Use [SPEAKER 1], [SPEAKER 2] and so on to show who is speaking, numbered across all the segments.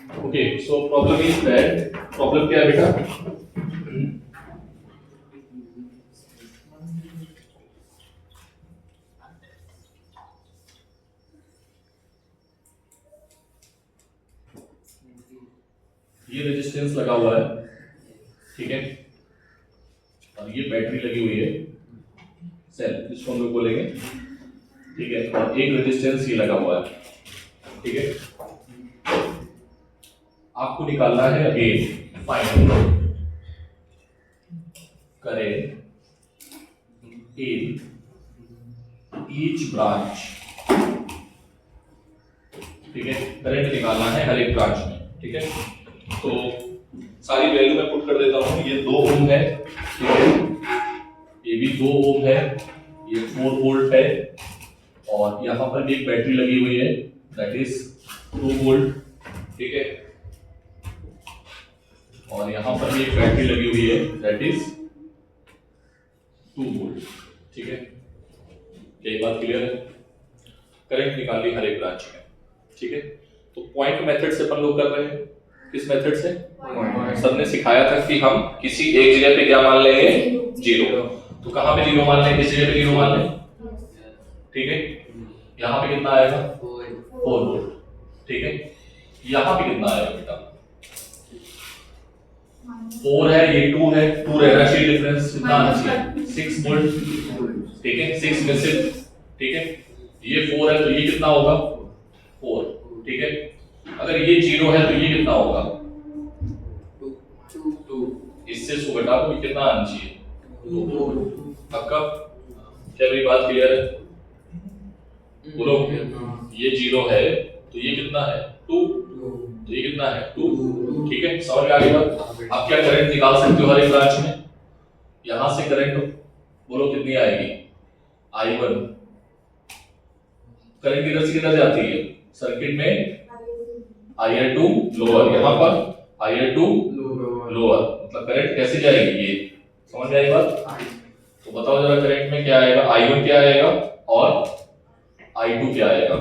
[SPEAKER 1] Okay so problem is that problem क्या है बेटा ये रेजिस्टेंस लगा हुआ है ठीक है और ये बैटरी लगी हुई है सेल इसको हम लोग बोलेंगे ठीक है और एक रेजिस्टेंस ये लगा हुआ है ठीक है आपको निकालना है अगेन फाइंड करें in each branch ठीक है करंट निकालना है हर एक ब्रांच में ठीक है तो सारी वैल्यू मैं पुट कर देता हूं ये 2 ओम है ठीक है ये भी 2 ओम है ये 4 वोल्ट है और यहां पर भी एक बैटरी लगी हुई है दैट इज 2 वोल्ट ठीक है और यहां पर भी एक बैटरी लगी हुई है दैट इज 2 वोल्ट ठीक है यही बात क्लियर है करंट निकाल ली हर एक ब्रांच में ठीक है तो पॉइंट मेथड से अपन लोग कर रहे हैं किस मेथड से सर ने सिखाया था कि हम किसी एक जगह पे क्या मान लेंगे 0 तो कहां पे 0 मान लेंगे किस जगह पे 0 मान लें ठीक है यहां पे कितना आएगा 4 वोल्ट ठीक है यहां पे कितना आएगा बेटा 4 है ये 2 है 2 रहना चाहिए डिफरेंस कितना आना चाहिए 6 वोल्ट ठीक है 6 में से ठीक है ये 4 है तो ये कितना होगा 4 ठीक है अगर ये 0 है तो ये कितना होगा 2 इससे 100 घटा दो ये कितना आना चाहिए 2 पक्का क्या मेरी बात क्लियर है बोलो ये 0 है तो ये कितना है 2 तो ये कितना है 2 ठीक है समझ में आ गई बात आप क्या करंट निकाल सकते हो हर एक ब्रांच में यहां से करंट बोलो कितनी आएगी I1 करंट किधर से किधर जाती है सर्किट में IR2 लोअर यहां पर IR2 लोअर मतलब करंट कैसे जाएगी ये समझ में आई बात तो बताओ जरा करंट में क्या आएगा I1 क्या आएगा और I2 क्या आएगा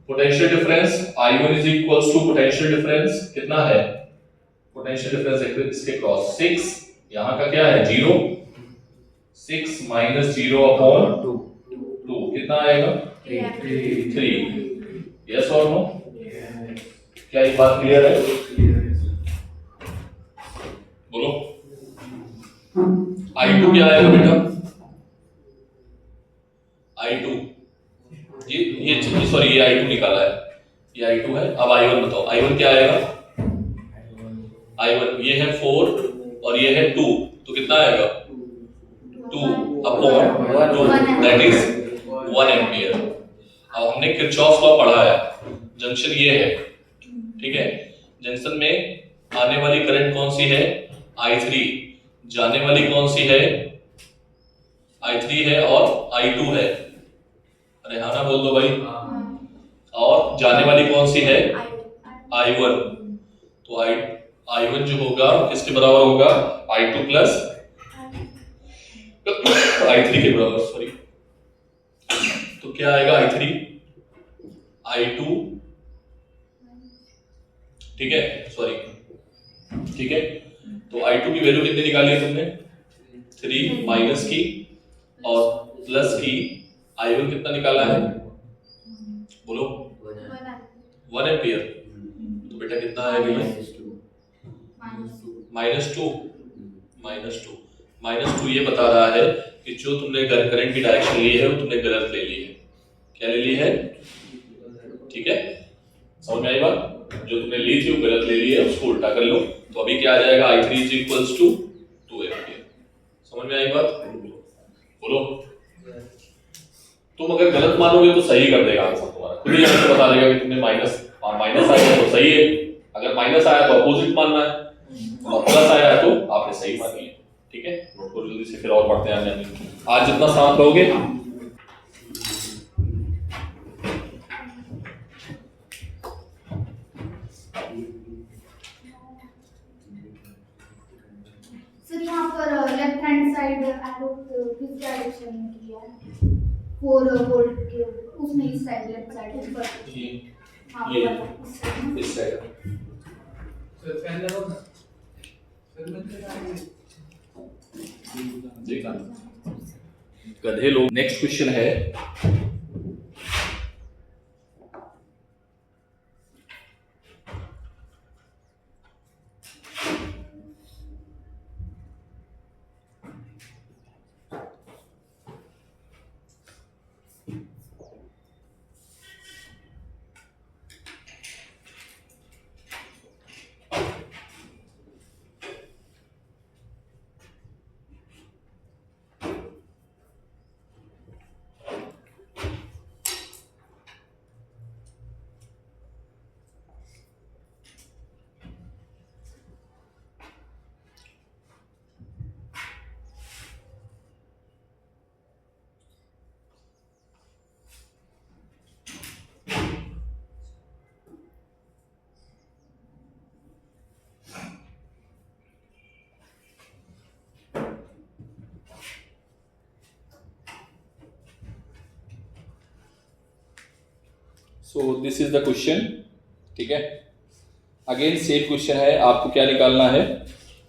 [SPEAKER 1] potential difference I1 is equals to potential difference कितना है पोटेंशियल डिफरेंस इसके क्रॉस 6 यहां का क्या है 0 6 माइनस 0 अपॉन 2 कितना आएगा 3 यस और नो क्या ये बात क्लियर है बोलो I2 क्या आएगा बेटा I2 ये सॉरी ये I2 निकाला है ये I2 है अब I1 बताओ I1 क्या आएगा I1 ये है 4 और ये है 2 तो कितना आएगा 2 अपॉन 2 दैट इज 1 एम्पियर अब हमने किरचॉफ लॉ पढ़ा है जंक्शन ये है ठीक है जंक्शन में आने वाली करंट कौन सी है I3 जाने वाली कौन सी है I3 है और I2 है अरे हाँ ना बोल दो भाई और जाने वाली कौन सी है I1 तो I1 जो होगा किसके बराबर होगा I2 प्लस I3 के बराबर सॉरी तो क्या आएगा I3 I2 ठीक है सॉरी ठीक है तो I2 की वैल्यू कितनी निकाली है तुमने 3 माइनस की और प्लस की I1 कितना निकाला है बोलो 1 एम्पियर तो बेटा कितना आएगा ये माइनस टू ये बता रहा है कि जो तुमने करंट की डायरेक्शन ली है वो तुमने गलत ले ली है क्या ले ली है ठीक है समझ में आई बात जो तुमने ली थी वो गलत ले ली है उसको उल्टा कर लो तो अभी क्या आ जाएगा I3 is equals to 2 ampere समझ में आई बात बोलो तुम अगर गलत मानोगे तो सही कर देगा आंसर तुम्हारा खुद ही आंसर बता देगा कि तुमने माइनस आया तो सही है अगर माइनस आया तो अपोजिट मानना है और प्लस आया तो आपने सही मानी है ठीक है नोट करो जल्दी से फिर और पढ़ते हैं आज जितना शांत रहोगे
[SPEAKER 2] सर यहाँ पर लेफ्ट हैंड साइड एरो किस डायरेक्शन में किया है 4 वोल्ट के उसमें इस साइड लेफ्ट साइड ऊपर
[SPEAKER 1] ये
[SPEAKER 2] हाँ
[SPEAKER 1] ये
[SPEAKER 2] साइड
[SPEAKER 1] इस साइड। देखा गधे लोग। नेक्स्ट क्वेश्चन है so this is the question. ठीक है, अगेन सेम क्वेश्चन है। आपको क्या निकालना है?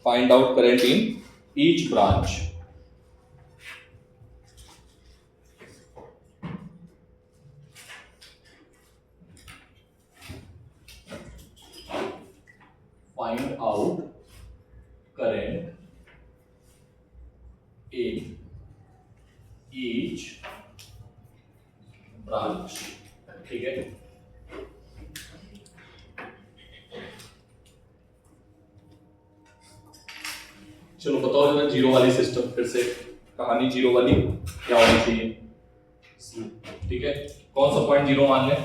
[SPEAKER 1] Find out current in each branch. Find out current in each branch. ठीक है, चलो बताओ जरा जीरो वाली सिस्टम फिर से, कहानी जीरो वाली क्या होनी चाहिए? ठीक है, कौन सा पॉइंट जीरो मान लें?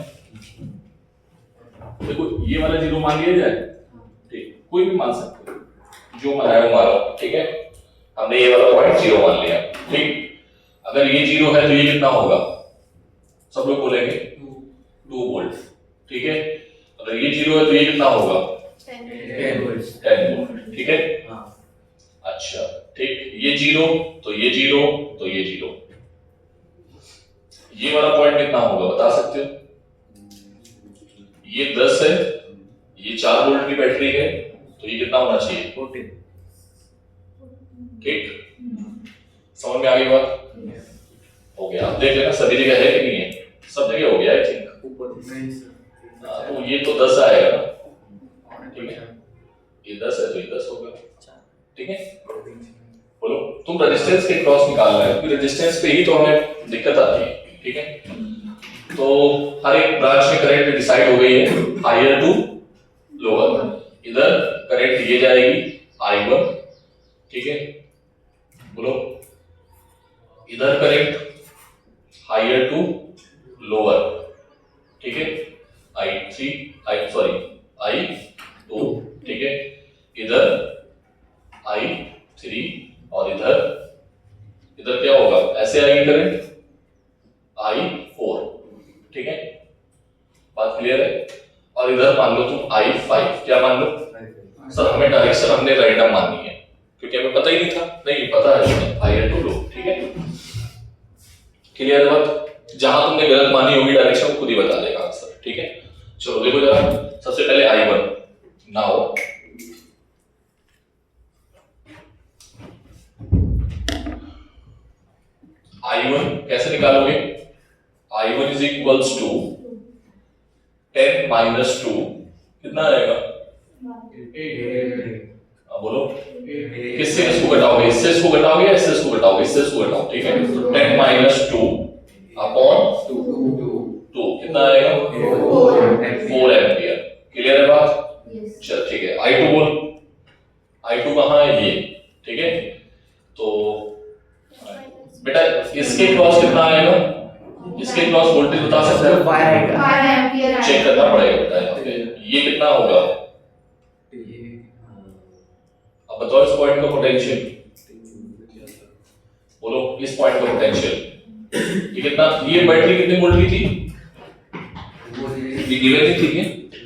[SPEAKER 1] देखो ये वाला जीरो मान लिया जाए, ठीक, कोई भी मान सकते हो, जो मनाया वो मानो। ठीक है, हमने ये वाला पॉइंट जीरो मान लिया। ठीक, अगर ये जीरो है तो ये कितना होगा? सब लोग बोलेंगे 2 वोल्ट। ठीक है, अगर ये जीरो है तो ये कितना होगा? 10 वोल्ट। ठीक है, अच्छा ठीक, ये जीरो तो ये जीरो तो ये जीरो। ये वाला पॉइंट कितना होगा बता सकते हो? ये 10 है, ये 4 वोल्ट की बैटरी है, तो ये कितना होना चाहिए? 14। ठीक, समझ में आ गई बात? हो गया। आप देख लेना सभी जगह है कि नहीं है? सब जगह हो गया आई थिंक। तो ये तो 10 आएगा ना। ठीक है, ये 10 है तो ये 10 होगा। ठीक है, बोलो तुम रेजिस्टेंस के क्रॉस निकालना है, क्योंकि रेजिस्टेंस पे ही तो हमें दिक्कत आती है। ठीक है, तो हर एक ब्रांच में करंट डिसाइड हो गई है, हायर टू लोअर। इधर करंट ये जाएगी I1। ठीक है, बोलो इधर करंट हायर टू लोअर। ठीक है, I2। ठीक है, इधर I3 और इधर क्या होगा? ऐसे आएगी करंट I4। ठीक है, बात क्लियर है? और इधर मान लो तुम I5। क्या मान लो? सर हमें डायरेक्शन हमने रैंडम माननी है, क्योंकि हमें पता ही नहीं था। नहीं पता है, हायर टू लो। ठीक है, क्लियर है बात? जहां तुमने गलत मानी होगी डायरेक्शन खुद ही बता देगा आंसर। ठीक है, चलो देखो जरा, सबसे पहले I1। नाउ I1 कैसे निकालोगे? I1 is equals to 10 minus 2 कितना आएगा? 8। बोलो किससे इसको घटाओगे? इससे इसको घटाओगे या इससे इसको घटाओगे? इससे इसको घटाओ। ठीक है, तो 10 माइनस 2 अपॉन 2 कितना आएगा? 4 एम्पियर। क्लियर है बात? चल ठीक है, I2 बोल। I2 कहाँ है? ये। ठीक है, तो बेटा इसके क्रॉस कितना आएगा? इसके क्रॉस वोल्टेज बता सकते हो?
[SPEAKER 2] 5 एम्पियर
[SPEAKER 1] चेक करना पड़ेगा बेटा यहाँ पे। ये कितना होगा? अब बताओ इस पॉइंट का पोटेंशियल। बोलो इस पॉइंट का पोटेंशियल ये कितना? ये बैटरी कितने वोल्ट की थी? ये गिवन थी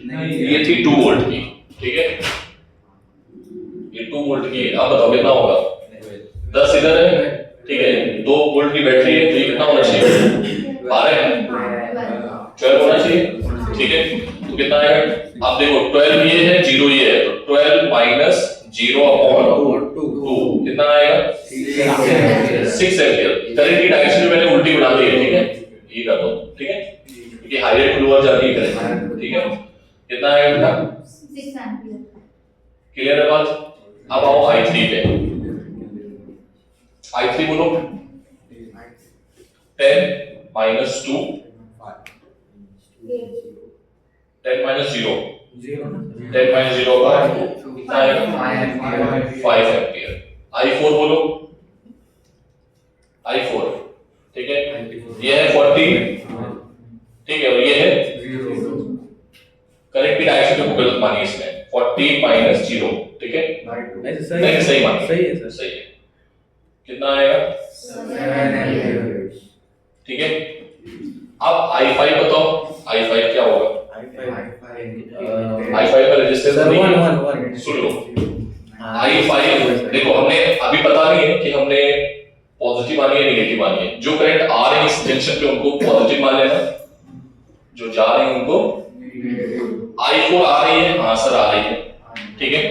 [SPEAKER 1] नहीं, ये थी 2 वोल्ट की। ठीक है, ये 2 वोल्ट की है। अब बताओ कितना होगा? 10 इधर है। ठीक है, 2 वोल्ट की बैटरी है, तो ये कितना होना चाहिए? 12 है, 12 होना चाहिए। ठीक है, तो कितना आएगा? आप देखो 12 ये है, 0 ये है, तो 12 माइनस 0 अपॉन 2 कितना आएगा? 6 एम्पियर। करंट की डायरेक्शन में मैंने उल्टी बना दी है, ठीक है, ये कर दो, ठीक है, क्योंकि हायर टू लोअर जाती है करंट, ठीक है। कितना आएगा बेटा?
[SPEAKER 2] 6 एम्पियर।
[SPEAKER 1] क्लियर है बात? अब आओ I3 पे। I3 बोलो। 10 माइनस 2 10 माइनस 0 10 माइनस 0 का 2 कितना आएगा? 5 एम्पियर। I4 बोलो। I4 ठीक है, ये है 40, ठीक है, और ये है करेक्ट की डायरेक्शन में गलत मानी इसमें 40 माइनस 0, ठीक है, नहीं सही मानी,
[SPEAKER 3] सही है सर,
[SPEAKER 1] सही है। कितना आएगा?
[SPEAKER 2] 7 एम्पियर।
[SPEAKER 1] ठीक है। अब I5 बताओ, I5 क्या होगा? I5 का रेजिस्टेंस
[SPEAKER 3] सर
[SPEAKER 1] नहीं है,
[SPEAKER 3] 1
[SPEAKER 1] सुन लो। I5 देखो, हमने अभी पता नहीं है कि हमने पॉजिटिव मानी है नेगेटिव मानी है। जो करंट आ रहे हैं इस जंक्शन पे उनको पॉजिटिव मान लेना, जो जा रहे हैं उनको I4 आ रही है, हाँ सर आ रही है, ठीक है।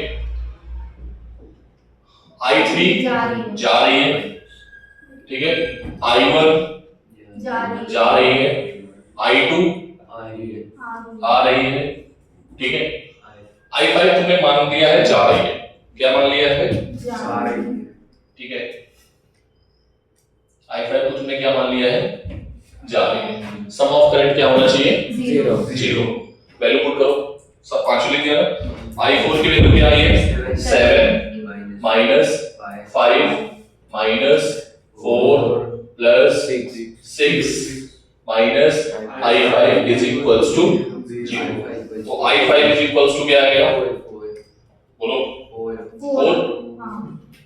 [SPEAKER 1] I3 जा रही है, ठीक है, I1 जा रही है, I2 आ रही है, ठीक है। I5 तुमने मान लिया है जा रही है, क्या मान लिया है? ठीक है, I5 को तुमने क्या मान लिया है? जा रही है। सम ऑफ करंट क्या होना चाहिए? 0। वैल्यू पुट करो, सब पांचों लिख दिया ना। I4 की वैल्यू क्या आई है? 7 minus 5 minus 4 plus 6 minus I5 is equals to 0। तो I5 इज इक्वल्स टू क्या आएगा? बोलो 4।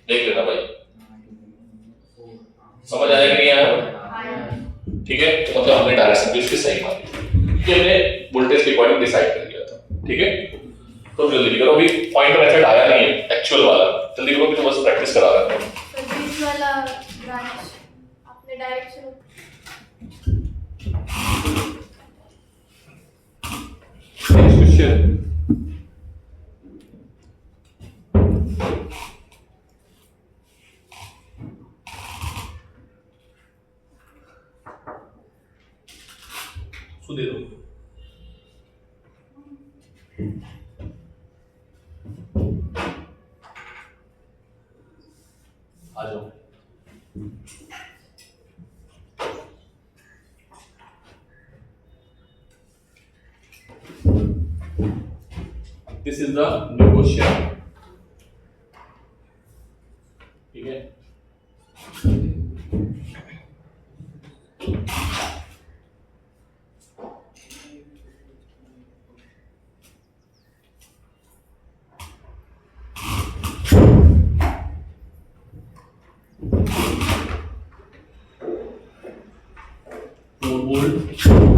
[SPEAKER 1] देख लेना भाई, समझ आया कि नहीं आया? ठीक है, तो मतलब हमने डायरेक्शन भी उसकी सही मानी, कि हमने वोल्टेज के अकॉर्डिंग डिसाइड कर लिया था, ठीक है। तो जल्दी करो, अभी पॉइंट मेथड आया नहीं है एक्चुअल वाला, जल्दी करो, तो बस प्रैक्टिस करा रहा हूं।
[SPEAKER 2] तो बीच वाला ब्रांच आपने डायरेक्शन
[SPEAKER 1] क्वेश्चन दे दो। आ जाओ। This is the new question, ठीक है।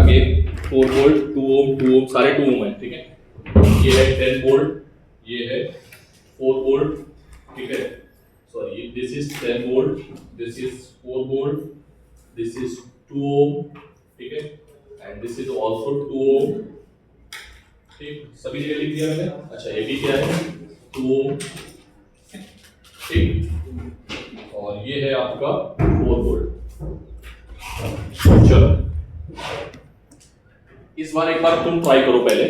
[SPEAKER 1] अगेन 4 वोल्ट 2 ओम 2 ओम सारे 2 ओम है, ठीक है। ये है 10 वोल्ट, ये है 4 वोल्ट, ठीक है। Sorry, this is 10 volt, this is 4 volt, this is 2 ओम, ठीक है, एंड दिस इज आल्सो 2 ओम, ठीक। सभी जगह लिख दिया मैंने। अच्छा, ये भी क्या है? 2 ओम, ठीक, और ये है आपका 4 वोल्ट। चलो, इस बार एक बार तुम ट्राई करो, पहले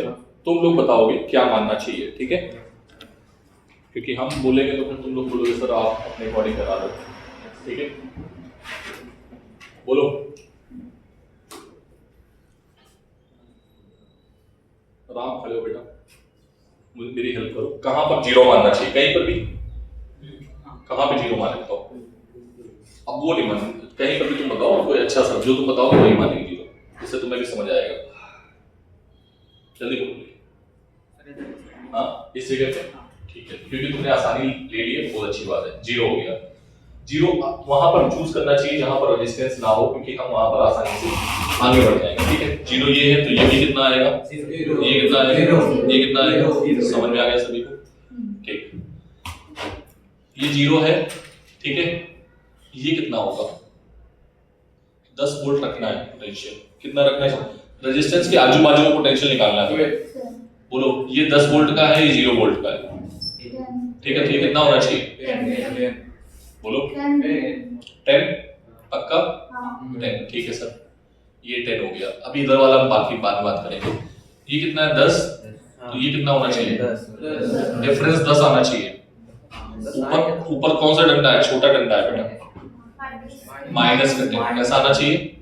[SPEAKER 1] तुम लोग बताओगे क्या मानना चाहिए, ठीक है, क्योंकि हम बोलेंगे तो फिर तुम लोग बोलोगे सर आप अपने अकॉर्डिंग करा दो, ठीक है। बोलो, राम खड़े हो बेटा, मुझे मेरी हेल्प करो। कहां पर जीरो मानना चाहिए? कहीं पर भी? कहां पे जीरो माने बताओ? अब वो नहीं मान, कहीं पर भी तुम बताओ कोई अच्छा सा, जो तुम बताओगे वही मानेंगे जीरो, इससे तुम्हें भी समझ आएगा। जल्दी बोलो। हाँ, इस जगह पे, ठीक है, क्योंकि तुमने आसानी ले ली है, बहुत अच्छी बात है। जीरो हो गया। जीरो वहां पर चूज करना चाहिए जहां पर रेजिस्टेंस ना हो, क्योंकि हम वहां पर आसानी से आगे बढ़ जाएंगे, ठीक है। जीरो ये है, तो ये भी कितना आएगा? ये कितना आएगा? ये कितना आएगा? समझ में आ गया सभी को? ठीक, ये जीरो है, ठीक है। ये कितना होगा? 10 वोल्ट रखना है पोटेंशियल, कितना रखना है? रेजिस्टेंस के आजू बाजू में पोटेंशियल निकालना है। बोलो ये 10 वोल्ट का है, ये 0 वोल्ट का है, ठीक है। तो ये कितना होना चाहिए? बोलो 10 पक्का? 10 ठीक है सर, ये 10 हो गया। अभी इधर वाला बाकी बाद में बात करेंगे। ये कितना है? 10, तो ये कितना होना चाहिए? डिफरेंस 10 आना चाहिए। ऊपर कौन सा डंडा है? छोटा डंडा है बेटा, माइनस का 10 कैसा आना चाहिए?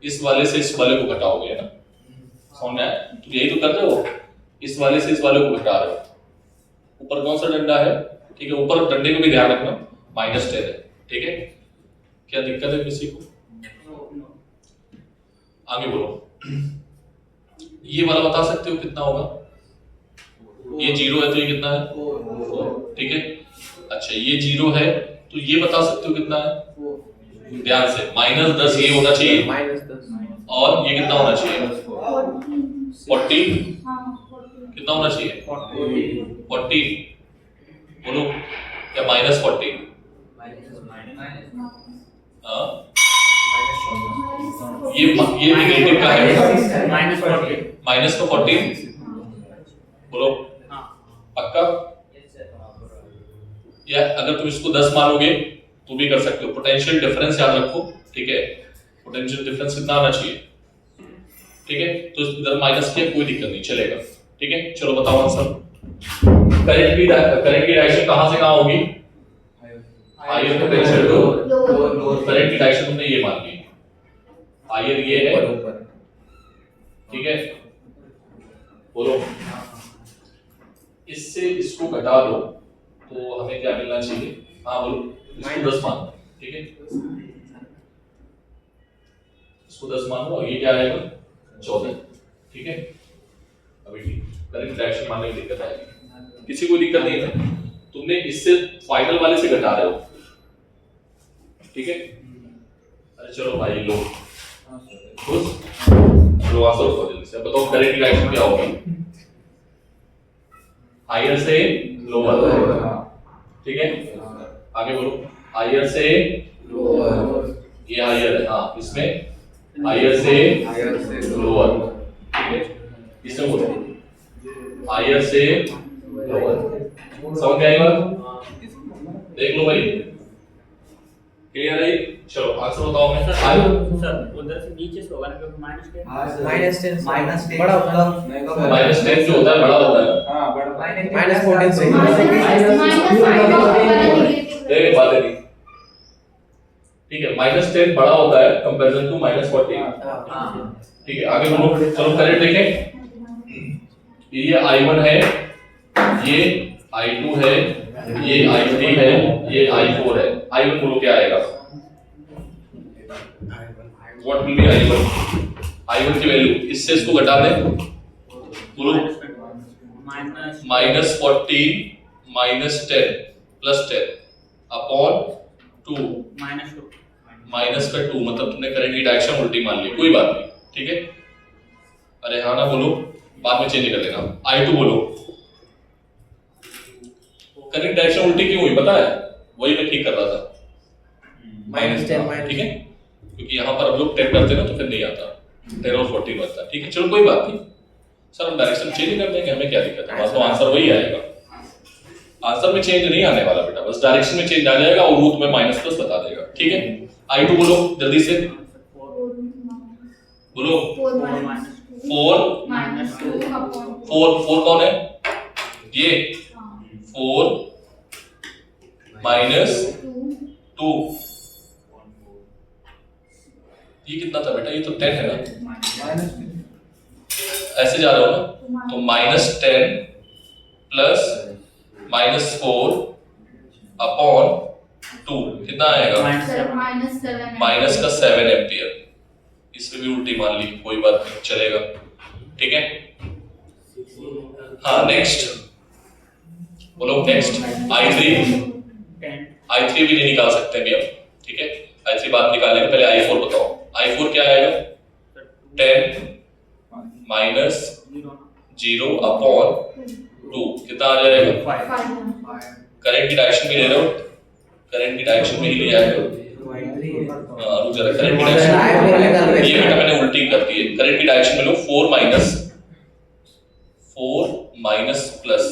[SPEAKER 1] इस वाले से इस वाले को घटाओगे है ना, समझ में आया? तो यही तो कर रहे हो, इस वाले से इस वाले को घटा रहे हो। ऊपर कौन सा डंडा है? ठीक है, ऊपर डंडे को भी ध्यान रखना, -10 है, ठीक है। क्या दिक्कत है किसी को? आगे बोलो। ये वाला बता सकते हो कितना होगा? ये 0 है तो ये कितना है? 4, ठीक है। अच्छा ये 0 है तो ये बता सकते हो कितना है? ध्यान से, -10 ये होना चाहिए, और ये कितना होना चाहिए? 40 कितना होना चाहिए? 40 बोलो, या -40? हाँ ये नेगेटिव का है, माइनस का 40 बोलो पक्का? या अगर तुम इसको 10 मानोगे तो भी कर सकते हो। पोटेंशियल डिफरेंस याद रखो, ठीक है। पोटेंशियल डिफरेंस कितना आना चाहिए, ठीक है। तो इधर माइनस किया कोई दिक्कत नहीं, चलेगा, ठीक है। चलो बताओ आंसर। करंट की डायरेक्शन कहां से कहां होगी? हायर पोटेंशियल टू करंट की डायरेक्शन तुमने ये मान ली, हायर ये है, ठीक है। बोलो इससे इसको घटा दो तो हमें क्या मिलना चाहिए? हाँ बोलो, इसको 10 मान, ठीक है। इसको 10 मान लो, ये क्या आएगा? 14, ठीक है। अभी ठीक, करंट डायरेक्शन मानने में दिक्कत आएगी, किसी को दिक्कत नहीं है। तुमने इससे फाइनल वाले से घटा रहे हो, ठीक है। अरे चलो भाई लो, चलो आंसर उसको जल्दी से बताओ। करंट डायरेक्शन क्या होगी? हायर से लोअर, ठीक है। आगे बोलो, हायर से लोअर, ये हायर है, हाँ इसमें हायर से लोअर, ठीक है। इसमें बोलो हायर से लोअर, समझ में आएगा? देख लो भाई, क्लियर है? चलो आंसर बताओ। मैं
[SPEAKER 3] सर उधर से नीचे से होगा ना, क्योंकि -10
[SPEAKER 4] बड़ा होता है,
[SPEAKER 1] -10 जो होता है बड़ा होता है।
[SPEAKER 4] हां बड़ा,
[SPEAKER 3] -14 से
[SPEAKER 1] एक बात है नहीं, ठीक है। -10 बड़ा होता है कंपैरिजन टू -14, ठीक है। आगे बोलो, चलो करंट देखें। ये I1 है, ये I2 है, ये I3 है, ये I4 है। I1 बोलो क्या आएगा? What will be I1? I1 की वैल्यू इससे इसको घटा दें, बोलो -14 -10 +10 अपॉन 2 माइनस का 2, मतलब तुमने करंट की डायरेक्शन उल्टी मान ली, कोई बात नहीं, ठीक है। अरे हाँ ना बोलो, बाद में चेंज कर लेना। I2 बोलो, करंट डायरेक्शन उल्टी क्यों हुई पता है? वही मैं ठीक कर रहा था, -10, ठीक है। क्योंकि यहाँ पर अब लोग 10 करते ना तो फिर नहीं आता, 10 और 14 बनता है, ठीक है। चलो कोई बात नहीं सर, हम डायरेक्शन चेंज कर देंगे, हमें क्या दिक्कत है? तो आंसर वही आएगा, आंसर में चेंज नहीं आने वाला बेटा, बस डायरेक्शन में चेंज आ जाएगा और वो तुम्हें -+ बता देगा, ठीक है। I2 बोलो जल्दी से, बोलो 4 कौन है? ये 4 -2, ये कितना था बेटा? ये तो 10 है ना, ऐसे जा रहे हो ना, तो -10 प्लस -4 अपॉन 2 कितना आएगा? माइनस का 7 एम्पियर। इसमें भी उल्टी मान ली, कोई बात नहीं, चलेगा, ठीक है। हाँ नेक्स्ट बोलो, नेक्स्ट I3 भी नहीं निकाल सकते अभी हम, ठीक है। I3 बात निकालेंगे, पहले I4 बताओ। I4 क्या आएगा? 10 -0 अपॉन 2 कितना आ जाएगा? करंट की डायरेक्शन भी ले रहे हो, करंट की डायरेक्शन में ही ले जाएगा, रुक जरा, करंट की डायरेक्शन ये बेटा मैंने उल्टी कर दी है। करंट की डायरेक्शन में लो 4 माइनस प्लस,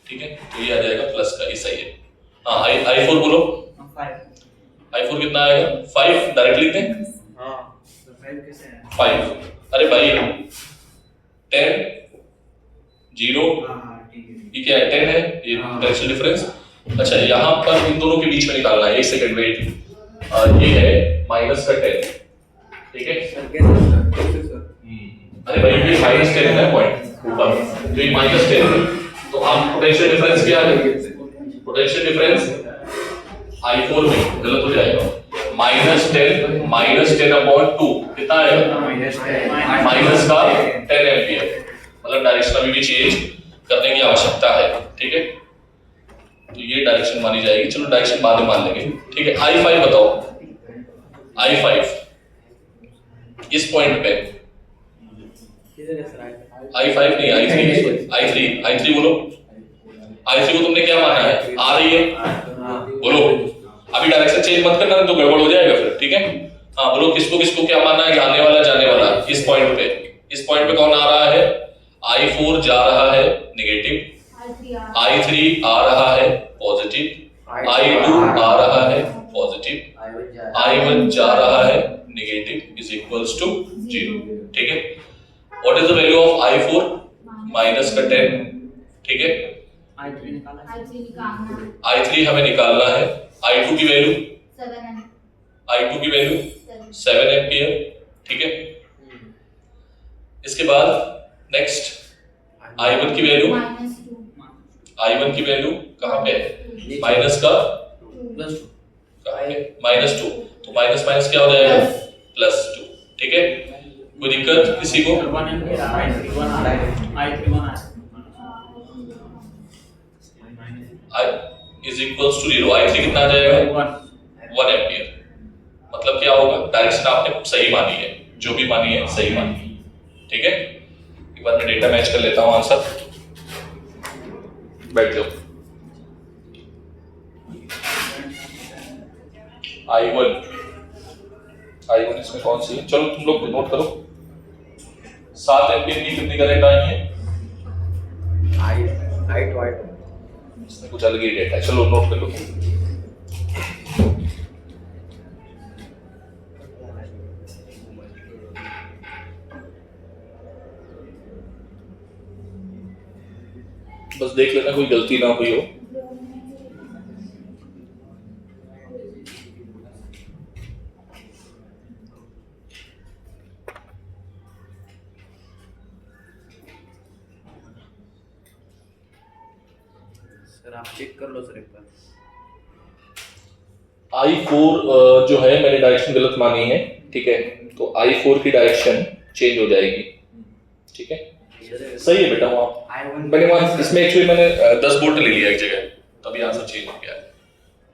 [SPEAKER 1] ठीक है, तो ये आ जाएगा प्लस का, ये सही है। हाँ I4 बोलो,
[SPEAKER 3] 5
[SPEAKER 1] I4 कितना आएगा? 5 डायरेक्ट लिखते हैं।
[SPEAKER 3] हाँ तो 5 कैसे है?
[SPEAKER 1] 5 अरे भाई 10 0
[SPEAKER 3] हाँ ठीक है।
[SPEAKER 1] ये क्या है? 10 है ये डायरेक्शन डिफरेंस। अच्छा यहाँ पर इन दोनों के बीच में निकालना है, एक सेकंड वेट। ये है माइनस का 10, ठीक है। अरे भाई ये माइनस 10 है पॉइंट ऊपर, जो ये माइनस 10 है, तो हम पोटेंशियल डिफरेंस क्या है? पोटेंशियल डिफरेंस I4 में गलत हो जाएगा, -10 अपॉन 2 कितना आएगा? माइनस का 10 एम्पियर, मतलब डायरेक्शन अभी भी चेंज करने की आवश्यकता है, ठीक है। तो ये डायरेक्शन मानी जाएगी, चलो डायरेक्शन बाद में मान लेंगे, ठीक है। I5 बताओ, I5 इस पॉइंट पे, I5 नहीं I3 बोलो। I3 को तुमने क्या माना है? आ रही है, बोलो। अभी डायरेक्शन चेंज मत करना तो गड़बड़ हो जाएगा फिर, ठीक है। हाँ बोलो, किसको क्या मानना है? आने वाला जाने वाला। इस पॉइंट पे कौन आ रहा है? I4 जा रहा है नेगेटिव, I3 आ रहा है पॉजिटिव, I2 आ रहा है पॉजिटिव, I1 जा रहा है नेगेटिव इज इक्वल्स टू 0, ठीक है। What is the value of I4? Minus का 10, ठीक है। I3 हमें निकालना है। I2 की वैल्यू 7 एम्पियर, ठीक है। इसके बाद नेक्स्ट I1 की वैल्यू, कहाँ पे है? माइनस का कहाँ पे? -2, तो माइनस क्या हो जाएगा? +2, ठीक है। कोई दिक्कत किसी को? I is equals to 0, I3 कितना आ जाएगा? 1 एम्पियर। मतलब क्या होगा? डायरेक्शन आपने सही मानी है, जो भी मानी है सही मानी है, ठीक है। एक बार मैं डेटा मैच कर लेता हूँ आंसर, बैठ जाओ। I1 इसमें कौन सी है? चलो तुम लोग नोट करो। 7 एम्पियर की कितनी करंट आई है? इसमें कुछ अलग ही डेटा है, चलो नोट कर लो। बस देख लेना कोई गलती ना हुई हो।
[SPEAKER 3] सर आप चेक कर लो सर एक बार।
[SPEAKER 1] I4 जो है मैंने डायरेक्शन गलत मानी है, ठीक है, तो I4 की डायरेक्शन चेंज हो जाएगी, ठीक है। सही है बेटा, वहाँ मैंने वहाँ इसमें एक्चुअली मैंने 10 वोल्ट ले लिया एक जगह, तभी आंसर चेंज हो गया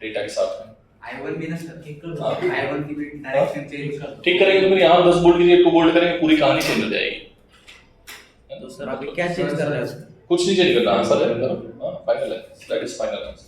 [SPEAKER 1] डेटा के साथ में।
[SPEAKER 3] I1 भी ना सर ठीक कर दो, I1 की भी डायरेक्शन चेंज कर दो।
[SPEAKER 1] ठीक करेंगे तो फिर यहाँ 10 वोल्ट की जगह 2 वोल्ट करेंगे, पूरी कहानी चेंज हो जाएगी।
[SPEAKER 3] तो सर अभी क्या चेंज कर रहे हो?
[SPEAKER 1] कुछ नहीं चेंज करना, आंसर है, हाँ फाइनल है, दैट इज फाइनल आंसर।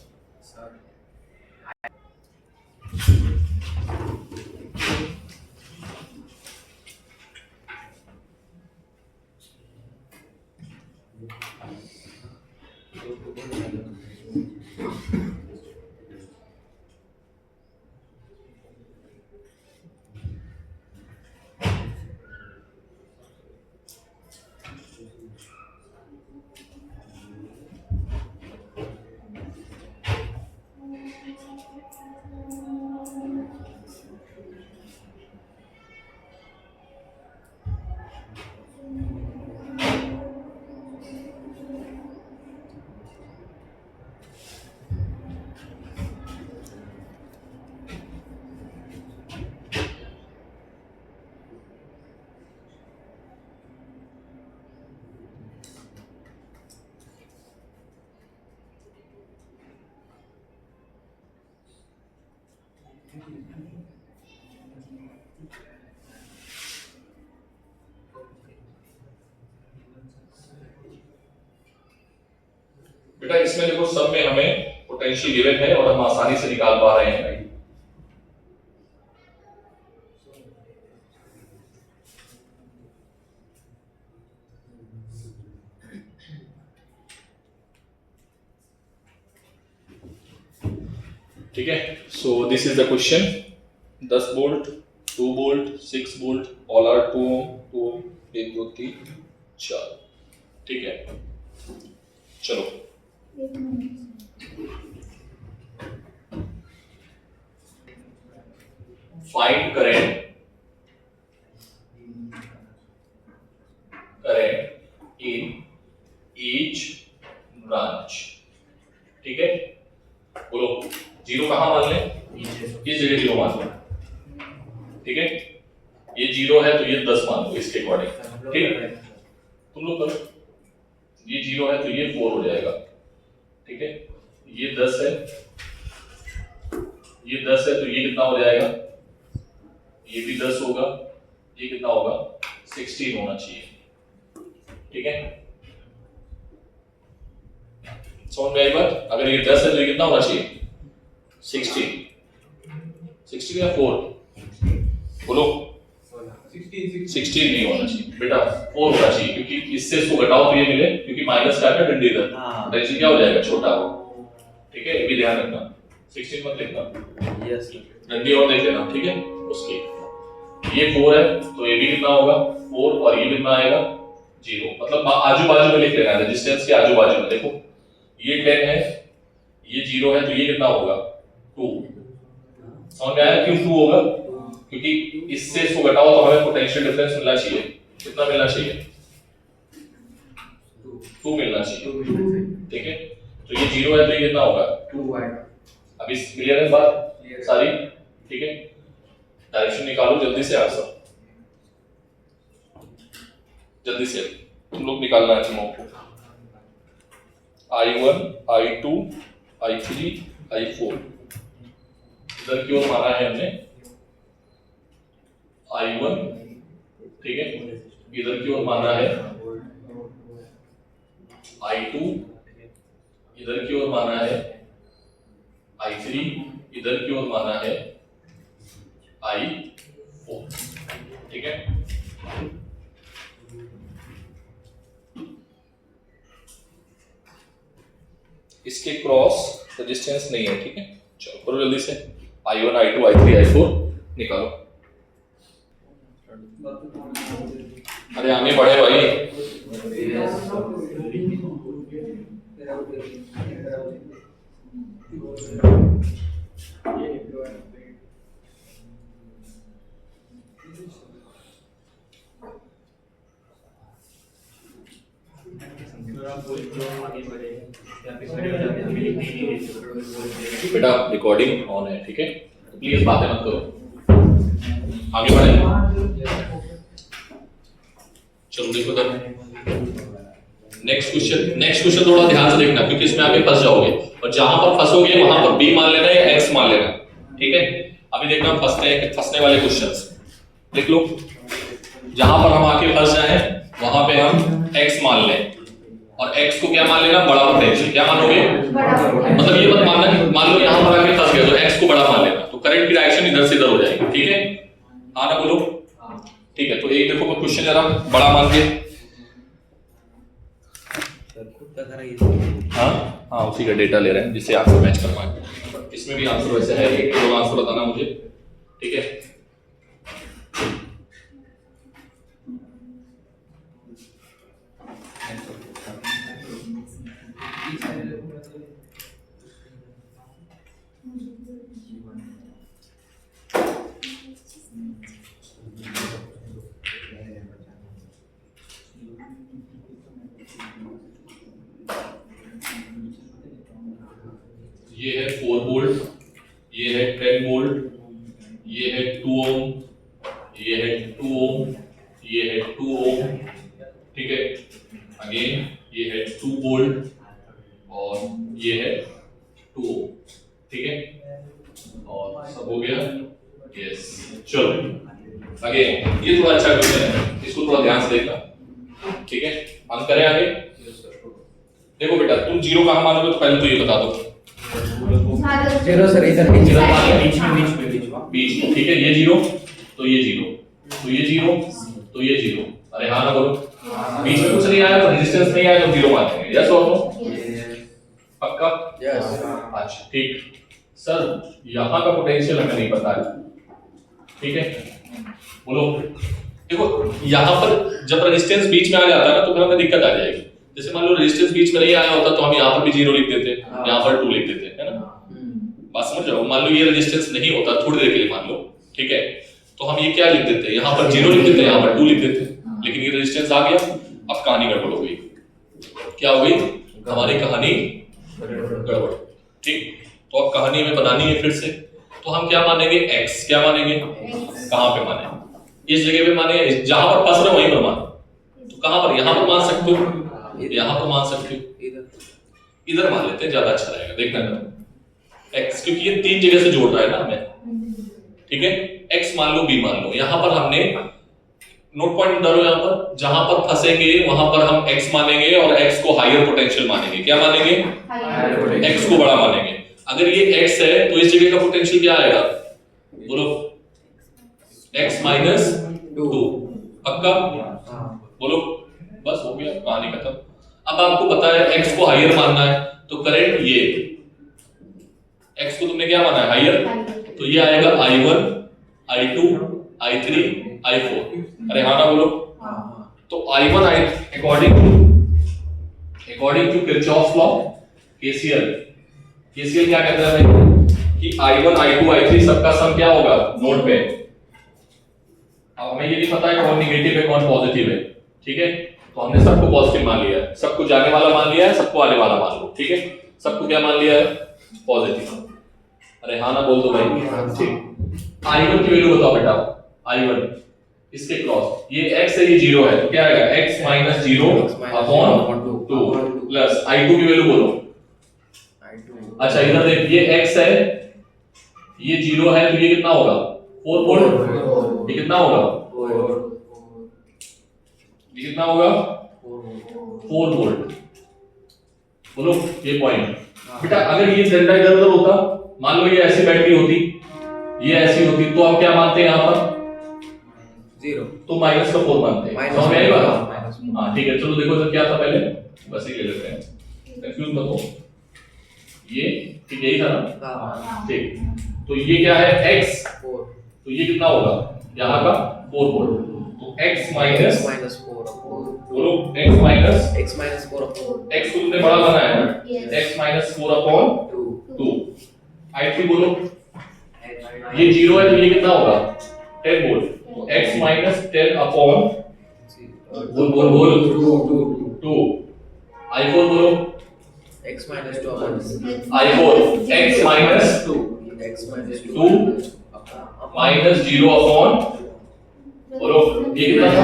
[SPEAKER 1] बेटा इसमें देखो सब में हमें पोटेंशियल गिवन है और हम आसानी से निकाल पा रहे हैं। ठीक है, so this is the question. 10 volt, 2 volt, 6 volt, all are 2 ohm, 2 ohm, 1 2 3 4। ठीक है, चलो
[SPEAKER 2] एक minute.
[SPEAKER 1] Find current in each branch. ठीक है, बोलो जीरो कहाँ मान लें? इस जगह जीरो मान लें। ठीक है, ये जीरो है तो ये 10 मान लो इसके अकॉर्डिंग। ठीक, तुम लोग करो। ये जीरो है तो ये 4 हो जाएगा। ठीक है, ये 10 है, ये 10 है तो ये कितना हो जाएगा? ये भी 10 होगा, ये कितना होगा? 16 होना चाहिए। ठीक है, समझ में आई बात? अगर ये 10 है तो ये कितना होना चाहिए? 16 या 4? बोलो 16 नहीं होना चाहिए बेटा, 4 होना चाहिए, क्योंकि इससे इसको घटाओ तो ये मिले, क्योंकि माइनस का डंडी इधर, तो क्या हो जाएगा? छोटा हो। ठीक है, ये भी ध्यान रखना, 16 मत लिखना। यस सर, डंडी और देख लेना। ठीक है, उसकी ये 4 है तो ये भी कितना होगा? 4, और ये कितना आएगा? 0। मतलब आजू बाजू में लिख लेना, रेजिस्टेंस के आजू बाजू में। देखो ये 10 है, ये 0 है तो ये कितना होगा? 2। समझ में आया क्यों 2 होगा? क्योंकि इससे इसको घटाओ तो हमें पोटेंशियल डिफरेंस मिलना चाहिए। कितना मिलना चाहिए? 2 मिलना चाहिए। ठीक है, तो ये 0 है तो ये कितना होगा?
[SPEAKER 3] 2 आएगा।
[SPEAKER 1] अभी क्लियर है बात सारी? ठीक है, डायरेक्शन निकालो जल्दी से आंसर, जल्दी से तुम लोग निकालना है तीनों को। I1, I2, I3, I4 इधर की ओर माना है हमने I1। ठीक है, इधर की ओर माना है I2, इधर की ओर माना है I3, इधर की ओर माना है I4। ठीक है, इसके क्रॉस रेजिस्टेंस नहीं है। ठीक है, चलो करो जल्दी से। I1, I2, I3, I4 निकालो। अरे आगे बढ़े भाई। बेटा रिकॉर्डिंग ऑन है। ठीक है, प्लीज बातें मत करो, आगे बढ़े। चलो देखो तब नेक्स्ट क्वेश्चन थोड़ा ध्यान से देखना, क्योंकि इसमें आगे फंस जाओगे, और जहां पर फंसोगे वहां पर बी मान लेना या एक्स मान लेना। ठीक है, अभी देखना फंसने वाले क्वेश्चंस लिख लो। जहां पर हम आके फंस जाए वहां पे हम एक्स मान लें, और x को क्या मान लेना? बड़ा पोटेंशियल। क्या मानोगे? मतलब ये मत मानना कि मान लो यहां पर आके फंस गए तो x को बड़ा मान लेना, तो करंट की डायरेक्शन इधर से इधर हो जाएगी। ठीक है, हाँ ना बोलो। ठीक है, तो एक देखो क्वेश्चन जरा बड़ा मान के। हाँ उसी का डेटा ले रहे हैं जिससे आंसर मैच करवाएं। इसमें भी आंसर वैसे है, एक दो आंसर बताना मुझे। ठीक है, ये है 4 वोल्ट, ये है 10 वोल्ट, ये है 2 ओम, ये है 2 ओम, ये है 2 ओम। ठीक है, अगेन ये है 2 वोल्ट और ये है 2 ओम। ठीक है, और सब हो गया। यस, चलो अगेन ये थोड़ा अच्छा क्वेश्चन है, इसको थोड़ा ध्यान से देखना। ठीक है, हम करें आगे। देखो बेटा, तुम जीरो कहाँ मानोगे तो पहले तो ये बता दो।
[SPEAKER 3] जीरो सर, इधर बीच
[SPEAKER 1] में। ठीक है, ये जीरो तो ये जीरो तो ये जीरो तो ये जीरो। अरे हाँ ना बोलो, बीच में कुछ नहीं आया तो रेजिस्टेंस नहीं आया तो जीरो मानेंगे। यस और नो? पक्का? यस। अच्छा ठीक, सर यहाँ का पोटेंशियल हमें नहीं पता है, ठीक है, बोलो। देखो यहाँ पर जब रेजिस्टेंस बीच में आ जाता है ना तो फिर हमें दिक्कत आ जाएगी। जैसे मान लो रेजिस्टेंस बीच में नहीं आया होता तो हम यहाँ पर भी 0 लिख देते, यहाँ पर 2 लिख देते, है ना। बात समझ रहे हो? मान लो ये रेजिस्टेंस नहीं होता थोड़ी देर के लिए मान लो, ठीक है, तो हम ये क्या लिख देते, यहाँ पर 0 लिख देते, यहाँ पर 2 लिख देते, लेकिन ये रेजिस्टेंस आ गया, अब कहानी गड़बड़ हो गई। क्या हो गई? हमारी कहानी गड़बड़, ठीक। तो अब कहानी में बनानी है फिर से, तो हम क्या मानेंगे? x। क्या मानेंगे? कहां पे माने? इस जगह पे माने, जहां पर फंस रहे वहीं पर माने। तो कहां पर? यहां पर मान सकते हो, यहां पर मान सकते हो, इधर मान लेते हैं, ज्यादा अच्छा रहेगा। देखना x, क्योंकि ये 3 जगह से जोड़ रहा है ना हमें, ठीक है। x मान लो, b मान लो, यहां पर हमने नोट पॉइंट डालो, यहां पर जहां पर फंसेंगे वहां पर हम x मानेंगे और x को हायर पोटेंशियल मानेंगे। क्या मानेंगे? x को बड़ा मानेंगे। अगर ये x है तो इस जगह का पोटेंशियल क्या आएगा? बोलो, x माइनस 2। पक्का? बोलो, बस हो गया, कहानी खत्म। अब आपको पता है x को हायर मानना है, तो करंट ये x को तुमने क्या माना है? हायर, तो ये आएगा I1, I2, I3, I4। अरे हाँ ना बोलो। तो I1 according to Kirchhoff's law, KCL क्या कहता है भाई कि I1, I2, I3 सबका सम क्या होगा नोड पे। अब हमें ये नहीं पता है कौन नेगेटिव है कौन पॉजिटिव है, ठीक है, तो हमने सबको पॉजिटिव मान लिया है, सबको जाने वाला मान लिया है, सबको आने वाला मान लो, ठीक है। सबको क्या मान लिया है? पॉजिटिव। अरे हाँ ना बोल दो भाई, ठीक। I1 की वैल्यू बताओ बेटा, I1 इसके क्रॉस, ये x है, ये 0 है, तो क्या आएगा? x minus 0 upon 2 plus I2 की वैल्यू बोलो। अच्छा इधर देख, ये x है, ये 0 है, तो ये कितना होगा? 4 वोल्ट। ये कितना होगा? ये कितना होगा? 4 वोल्ट। बोलो ये पॉइंट। बेटा अगर ये डंडा इधर उधर होता, मान लो ये ऐसी बैटरी होती, ये ऐसी होती, तो हम क्या मानते हैं यहाँ पर?
[SPEAKER 3] 0,
[SPEAKER 1] तो माइनस का 4 मानते हैं। समझ में आई बात? हाँ ठीक है, चलो देखो तो क्या था पहले, बस ये ले लेते हैं, कंफ्यूज मत हो। ये ठीक यही था ना, ठीक। तो ये क्या है? x, तो ये कितना होगा यहाँ का? 4 वोल्ट। तो x माइनस 4, बोलो x माइनस 4 अपॉन x को तुमने बड़ा माना है ना, x माइनस 4 अपॉन 2। I3 बोलो, ये 0 है तो ये कितना होगा? 10 वोल्ट। तो x माइनस 10 अपॉन बोल 2। I4 बोलो,
[SPEAKER 3] x minus 2 upon
[SPEAKER 1] I4 x minus 2 minus 0 upon, बोलो ये कितना था?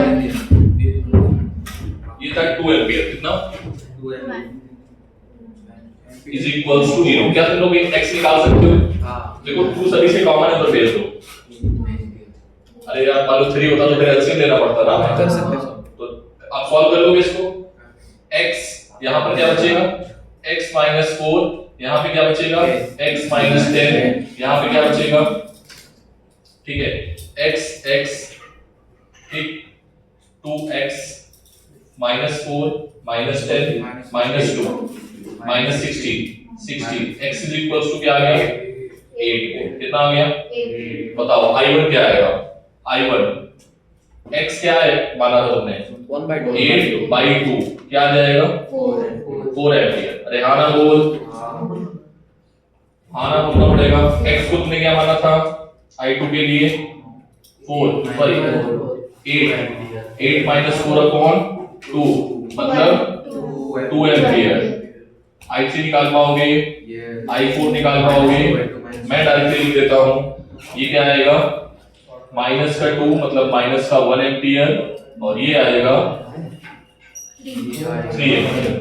[SPEAKER 1] ये था 2 एम्पियर। कितना? Is equals to 0। क्या तुम लोग x निकाल सकते हो? देखो 2 सभी से कॉमन है तो भेज दो। अरे यार मान लो 3 होता तो फिर एलसीएम लेना पड़ता ना, कर सकते हो। तो आप सॉल्व कर लोगे इसको, x यहां पर क्या बचेगा? x माइनस 4, यहां पे क्या बचेगा? x माइनस 10, यहां पे क्या बचेगा? ठीक है, x ठीक, 2x minus 4 minus 10 minus 2 minus 16 x is equals to क्या आ गया? 8। कितना आ गया? 8। बताओ I1 क्या आएगा? I1 x क्या है माना था तुमने? 8/2 क्या आ जाएगा? 4 एम्पियर। अरे हाँ ना बोल, हाँ ना बोलना पड़ेगा। x को तुमने क्या माना था I2 के लिए? 8 माइनस 4 अपॉन 2 मतलब 2 एम्पियर। I3 निकाल पाओगे, I4 निकाल पाओगे, मैं डायरेक्टली लिख देता हूं, ये क्या आएगा? माइनस का 2 मतलब माइनस का 1 एम्पियर और ये आएगा 3 एम्पियर।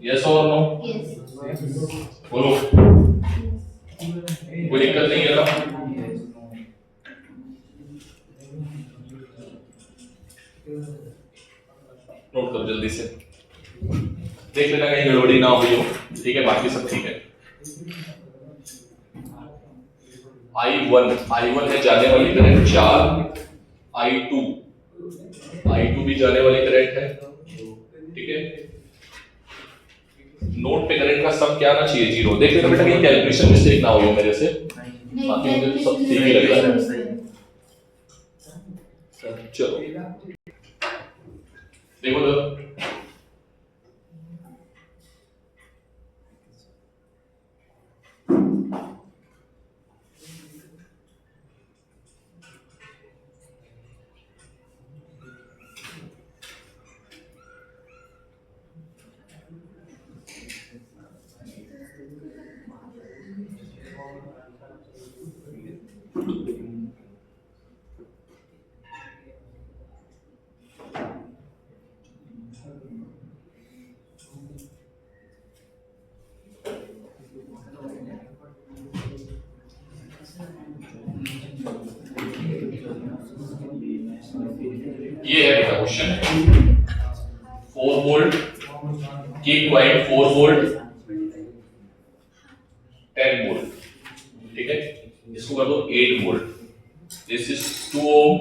[SPEAKER 1] यस और नो? बोलो, कोई दिक्कत नहीं है ना? नोट करो जल्दी से, देख लेना कहीं गड़बड़ी ना हुई हो, ठीक है, बाकी सब ठीक है। I1 है जाने वाली करंट 4, I2 भी जाने वाली करंट है, ठीक है। नोट पे करंट का सम क्या आना चाहिए? 0। देख लेना बेटा कहीं कैलकुलेशन मिस्टेक ना हो मेरे से,
[SPEAKER 2] नहीं,
[SPEAKER 1] बाकी मुझे सब ठीक ही लग रहा है। चलो देखो तो ये है बेटा question. 4 volt keep quiet 4 volt 10 volt, ठीक है, इसको कर दो 8 volt. This is 2 ohm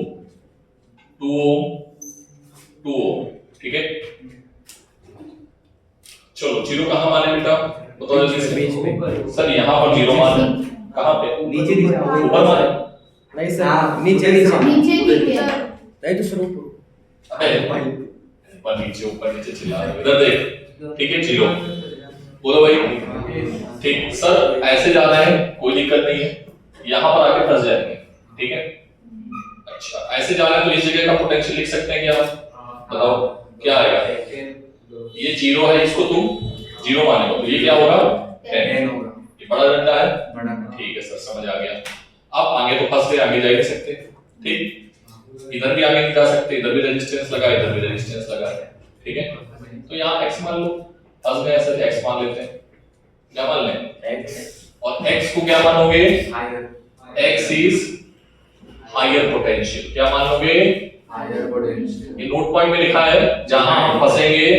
[SPEAKER 1] 2 ohm 2 ओम, ठीक है। चलो जीरो कहाँ माने बेटा बताओ जल्दी से। सर यहाँ पर जीरो माने, कहाँ पे?
[SPEAKER 3] नीचे नीचे
[SPEAKER 1] ऊपर माने?
[SPEAKER 3] नहीं सर, नीचे नीचे
[SPEAKER 2] नहीं
[SPEAKER 3] तो शुरू
[SPEAKER 1] ऊपर नीचे चिल्ला रहे हो। इधर देख, ठीक है, जीरो बोलो भाई। ठीक सर, ऐसे जाना है कोई दिक्कत नहीं है, यहाँ पर आके फंस जाएंगे, ठीक है। अच्छा ऐसे जाना है तो इस जगह का पोटेंशियल लिख सकते हैं क्या? बताओ क्या आएगा? ये जीरो है, इसको तुम जीरो मानेगा तो ये क्या होगा? 10 होगा। ये बड़ा डंडा है, ठीक है सर समझ आ गया। आप आगे तो फंस गए, आगे जा ही नहीं सकते, ठीक। इधर भी आगे नहीं जा सकते, इधर भी रेजिस्टेंस लगा, इधर भी रेजिस्टेंस लगा, ठीक है। तो यहाँ x मान लो, फंस गए सर, x मान लेते हैं। क्या मान लें? x। और x को क्या मानोगे? x is higher potential. क्या मानोगे? Higher potential. ये नोट पॉइंट में लिखा है, जहां हम फंसेंगे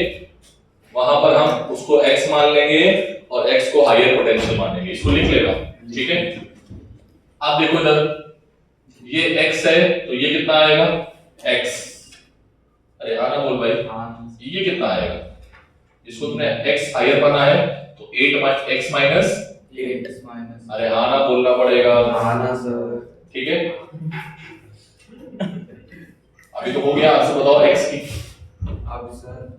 [SPEAKER 1] वहां पर हम उसको x मान लेंगे और x को हायर पोटेंशियल मानेंगे। इसको लिख लेगा, ठीक है। अब देखो इधर ये x है तो ये कितना आएगा? x। अरे हाँ ना बोल भाई, ये कितना आएगा? इसको तुमने x हायर बना है तो 8x माइनस 8। अरे हाँ ना बोलना पड़ेगा। हाँ ना सर, ठीक है। अभी तो हो गया, आपसे बताओ x की। अब सर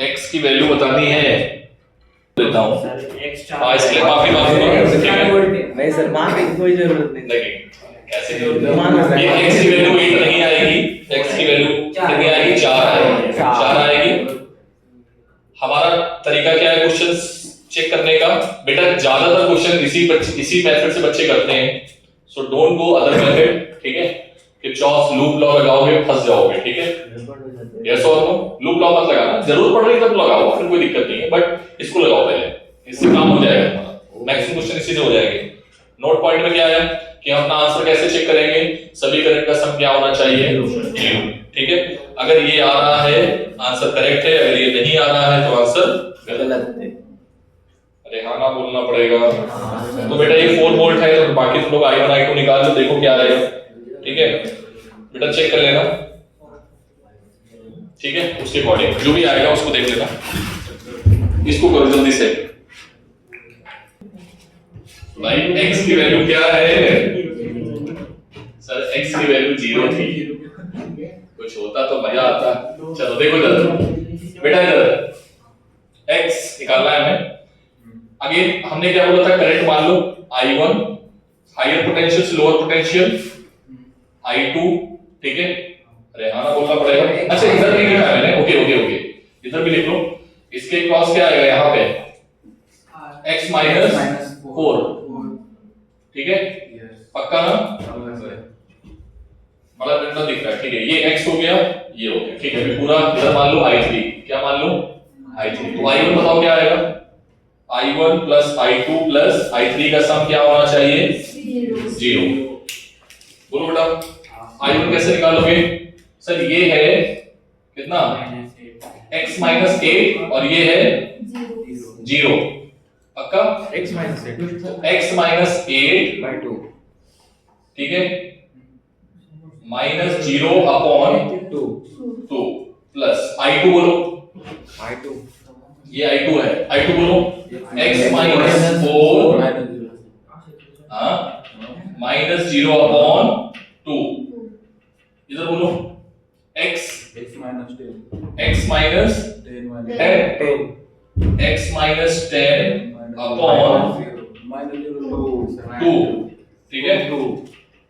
[SPEAKER 1] x की वैल्यू बतानी है, देता हूं। इसलिए माफी
[SPEAKER 3] नहीं सर, माफी की कोई जरूरत नहीं।
[SPEAKER 1] कैसे ये x की वैल्यू 8 नहीं आएगी, x की वैल्यू कितनी आएगी? 4 आएगी, 4 आएगी। हमारा तरीका क्या है क्वेश्चंस चेक करने का? बेटा ज्यादातर क्वेश्चन इसी मेथड से बच्चे करते हैं, so don't go other method, ठीक है। किरचॉफ लूप लॉ लगाओगे फंस जाओगे, ठीक है। यस और नो, लूप लॉ मत लगाना, जरूरत पड़ रही तब लगाओ, फिर कोई दिक्कत नहीं है, बट इसको लगाओ पहले, इससे काम हो जाएगा तुम्हारा। मैक्सिमम क्वेश्चन इसी से हो जाएंगे। नोट पॉइंट में क्या है कि हम अपना आंसर कैसे चेक करेंगे? सभी करंट का सम क्या होना चाहिए? 0, ठीक है। अगर ये आ रहा है आंसर करेक्ट है, अगर ये नहीं आ रहा है तो आंसर गलत है। अरे हाँ ना बोलना पड़ेगा। तो बेटा ये 4 वोल्ट है तो बाकी तुम लोग i1 i2 निकाल लो, देखो क्या आएगा, ठीक है। बेटा चेक कर लेना, ठीक है। उसके अकॉर्डिंग जो भी आएगा उसको देख लेना। इसको करो जल्दी से भाई। x की वैल्यू क्या है? सर x की वैल्यू 0 थी, कुछ होता तो मजा आता। चलो देखो इधर बेटा, इधर x निकालना है हमें। अगेन हमने क्या बोला था? करंट मान लो i1 हायर पोटेंशियल से लोअर पोटेंशियल i2, ठीक है। अरे हाँ ना बोलना पड़ेगा। अच्छा इधर नहीं लिखा है मैंने, ओके ओके ओके, इधर भी लिख लो। इसके क्रॉस क्या आएगा यहाँ पे? x माइनस 4, ठीक है। पक्का ना? बड़ा डंडा दिख रहा है, ठीक है। ये x हो गया, ये हो गया, ठीक है। फिर पूरा इधर मान लो i3। क्या मान लो? i3। तो i1 बताओ क्या आएगा? i1 plus i2 plus i3 का सम क्या होना चाहिए? 0। बोलो बेटा i1 कैसे निकालोगे? सर ये है कितना? x माइनस 8 और ये है 0, पक्का?
[SPEAKER 3] x माइनस 8
[SPEAKER 1] तो x माइनस 8
[SPEAKER 3] by 2,
[SPEAKER 1] ठीक है, माइनस 0 अपॉन 2 प्लस i2 बोलो ये I2 है, I2 बोलो x माइनस 4 माइनस 0 अपॉन 2, इधर बोलो x minus 10 x minus 10 upon 2, ठीक है,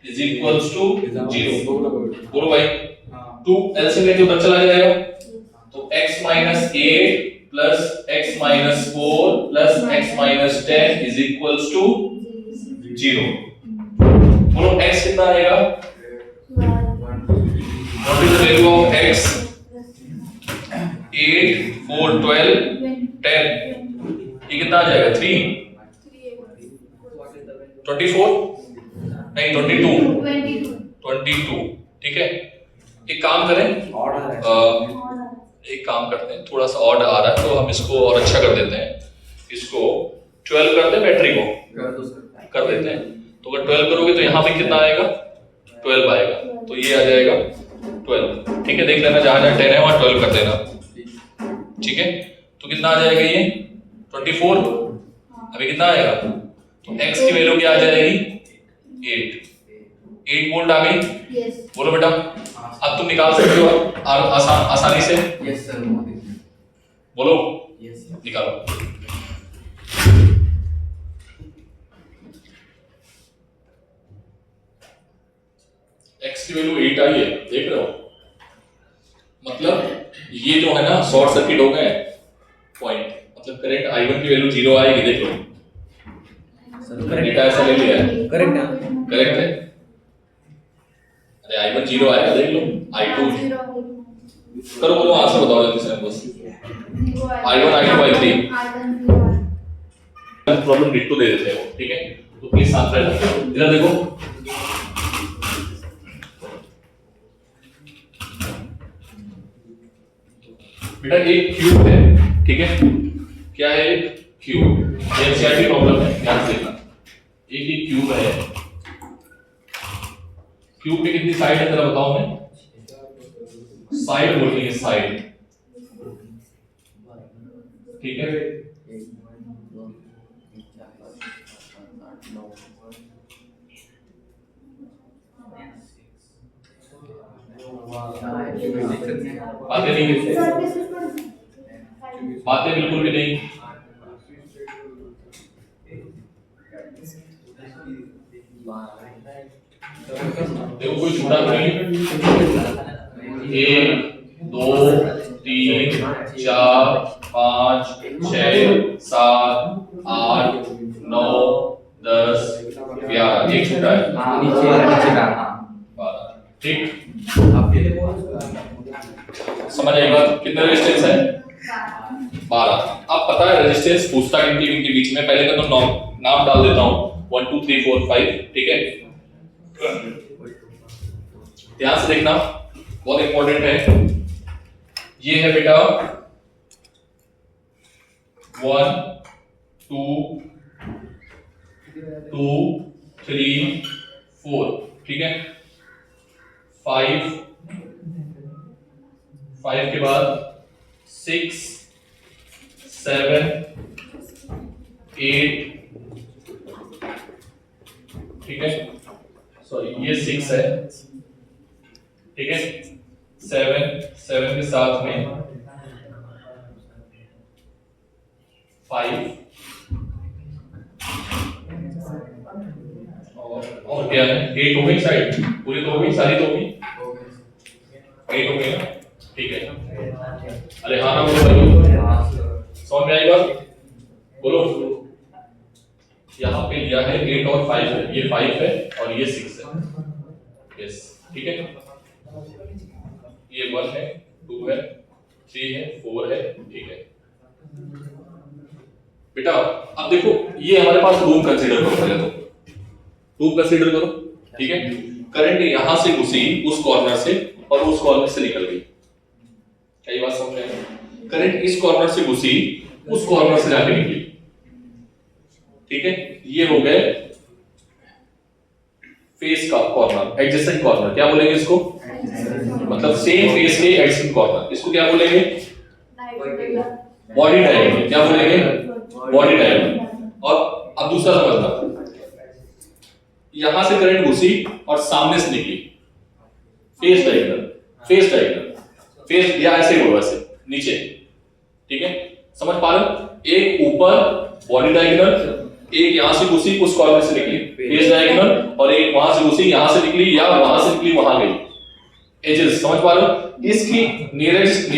[SPEAKER 1] इज इक्वल्स टू 0। बोलो भाई 2 एलसीएम लेके उधर चला जाएगा, तो x minus 8 plus x minus 4 plus x minus 10 is equals to 0। बोलो x कितना आएगा? What is the value of x? 8 4 12 10, ये कितना आ जाएगा? 3 24 नहीं 22, ठीक है। एक काम करें, एक काम करते हैं, थोड़ा सा ऑड आ रहा है तो हम इसको और अच्छा कर देते हैं, इसको 12 कर दें, बैटरी को कर देते हैं। तो अगर 12 करोगे तो यहाँ पे कितना आएगा? 12 आएगा, तो ये आ जाएगा 12, ठीक है। देख लेना जहाँ जहाँ 10 है वहाँ 12 कर देना, ठीक है। तो कितना आ जाएगा ये? 24। अभी कितना आएगा? तो x की वैल्यू क्या आ जाएगी? 8 वोल्ट आ गई। बोलो बेटा, अब तुम निकाल सकते हो आसानी से।
[SPEAKER 4] Yes sir.
[SPEAKER 1] बोलो
[SPEAKER 4] यस
[SPEAKER 1] निकालो। x की वैल्यू 8 आई है, देख रहे हो? मतलब ये जो है ना शॉर्ट सर्किट हो गए पॉइंट, मतलब करंट I1 की वैल्यू 0 आएगी, देख लो। ऐसा ले लिया है, करेक्ट है। अरे I1 0 आएगा, देख लो। I2 करो बोलो, आंसर बताओ जल्दी से बस। I1 I2 I3 problem ditto दे देते हैं, ठीक है। तो प्लीज साथ रहना, इधर देखो। बेटा एक क्यूब है, ठीक है। क्या है? क्यूब। ये एनसीईआरटी प्रॉब्लम है, ध्यान से देखना। एक ही क्यूब है, क्यूब में कितनी साइड है जरा बताओ। मैं साइड बोलेंगे, साइड, ठीक है। बातें नहीं, बातें बिल्कुल भी नहीं। देखो कोई छूटा नहीं। 1 2 3 4 5 6 7 8 9 10 11, एक छूटा है, ठीक। समझ आई बात? कितने रेजिस्टेंस है? 12। अब पता है रेजिस्टेंस पूछता किनके इनके बीच में, पहले का तो नाम डाल देता हूं, 1 2 3 4 5, ठीक है। ध्यान से देखना, बहुत इंपॉर्टेंट है। ये है बेटा 1 2 2 3 4, ठीक है। 5 के बाद 6 7 8, ठीक है। सॉरी ये 6 है, ठीक है। 7 के साथ में 5 और क्या है? 8 हो गई, साइड पूरी तो हो गई, सारी तो हो गई, 8 हो गई ना, ठीक है। अरे हाँ ना बोलो, समझ में आई बात? बोलो। यहाँ पे लिया है 8 और 5 है, ये 5 है और ये 6 है, यस, ठीक है। ये 1 है, 2 है, 3 है, 4 है, ठीक है। बेटा अब देखो, ये हमारे पास रूम कंसीडर करो, पहले तो रूम कंसीडर करो, ठीक है। करंट यहां से घुसी उस कॉर्नर से और उस कॉर्नर से निकल गई, क्या ये बात समझ में आई? करंट इस कॉर्नर से घुसी उस कॉर्नर से जाके निकली, ठीक है। ये हो गए फेस का कॉर्नर, एडजेसेंट कॉर्नर, क्या बोलेंगे इसको? मतलब सेम फेस के एडजेसेंट कॉर्नर, इसको क्या बोलेंगे? बॉडी डायगोनल, क्या बोलेंगे? Body diagonal. और अब दूसरा समझना, यहां से करंट घुसी और सामने से निकली, face diagonal, face diagonal, face या ऐसे होगा, ऐसे नीचे, ठीक है? समझ पा रहे हो? एक ऊपर बॉडी डायगोनल, एक यहां से घुसी उस कॉर्नर से निकली फेस डायगोनल, और एक वहां से घुसी यहां से निकली या वहां से निकली वहां गई। एजेस समझ पा रहे हो? इसकी नियरेस्ट